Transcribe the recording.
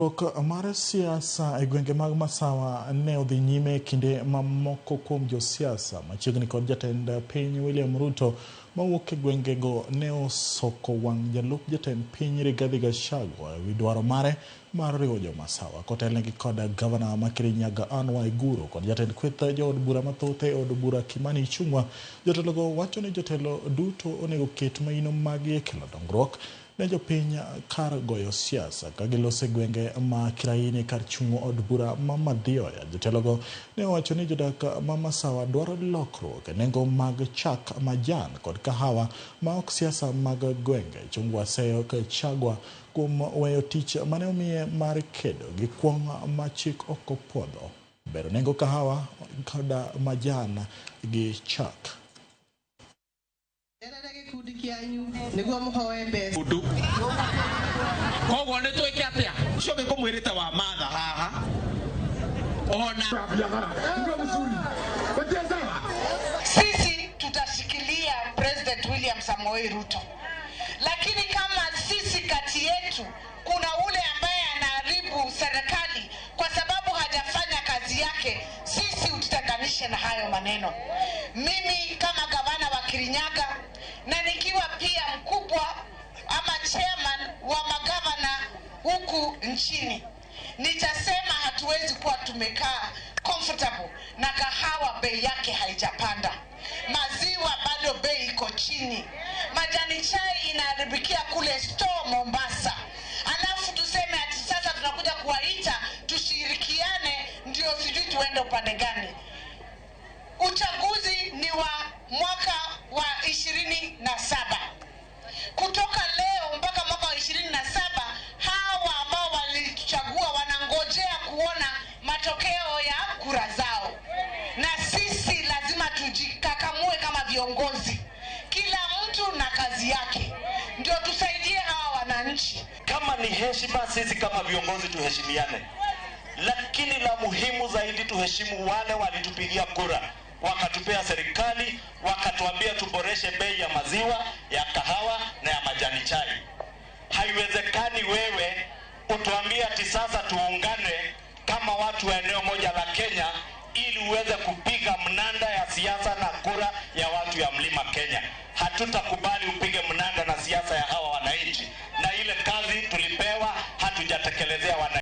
Mara siasa e gwenge mag Masawa ne odhi nyime kinde mamoko kuom josiasa machiegni kod jatend piny William Ruto mawuok e gwengego ne osoko wang' jalup jatend piny Rigathi Gachagua ewi dwaro mare mar riwo jo Masawa kotelnegi kod gavana ma Kirinyaga Anne Waiguru kod jatend kweth jood bura mathoth e od bura Kimani Ichung'wa. Jotelogo wacho ni jotelo duto onego ket maino magi e kelo dongruok ne jopiny kar goyo siasa ka gilose gwenge ma Kiraini kar chungo od bura ma Madhioya. Jotelogo ne wacho ni jodak ma Masawa dwaro lokruok e nengo mag chak, majan kod kahawa ma ok siasa mag gwenge. Ichung'wa seyo Gachagua kuom weyo tich mane omiye mar kedo gi kuong' ma chik ok opuodho, bero nengo kahawa kod majan gi chak. Sisi tutashikilia President William Samoei Ruto, lakini kama sisi kati yetu kuna ule ambaye anaharibu serikali kwa sababu hajafanya kazi yake, sisi tutakanishe na hayo maneno. Mimi kama gavana wa Kirinyaga na nikiwa pia mkubwa ama chairman wa magavana huku nchini, nitasema hatuwezi kuwa tumekaa comfortable na kahawa bei yake haijapanda, maziwa bado bei iko chini, majani chai inaharibikia kule store Mombasa, alafu tuseme ati sasa tunakuja kuwaita tushirikiane ndio sijui tuende upande gani. Uchaguzi ni wa mwaka wa 27. Kutoka leo mpaka mwaka wa 27 hawa ambao walichagua wanangojea kuona matokeo ya kura zao, na sisi lazima tujikakamue kama viongozi, kila mtu na kazi yake, ndio tusaidie hawa wananchi. Kama ni heshima, sisi kama viongozi tuheshimiane, lakini la muhimu zaidi tuheshimu wale walitupigia kura, wakatupea serikali, wakatuambia tuboreshe bei ya maziwa, ya kahawa na ya majani chai. Haiwezekani wewe utuambia ati sasa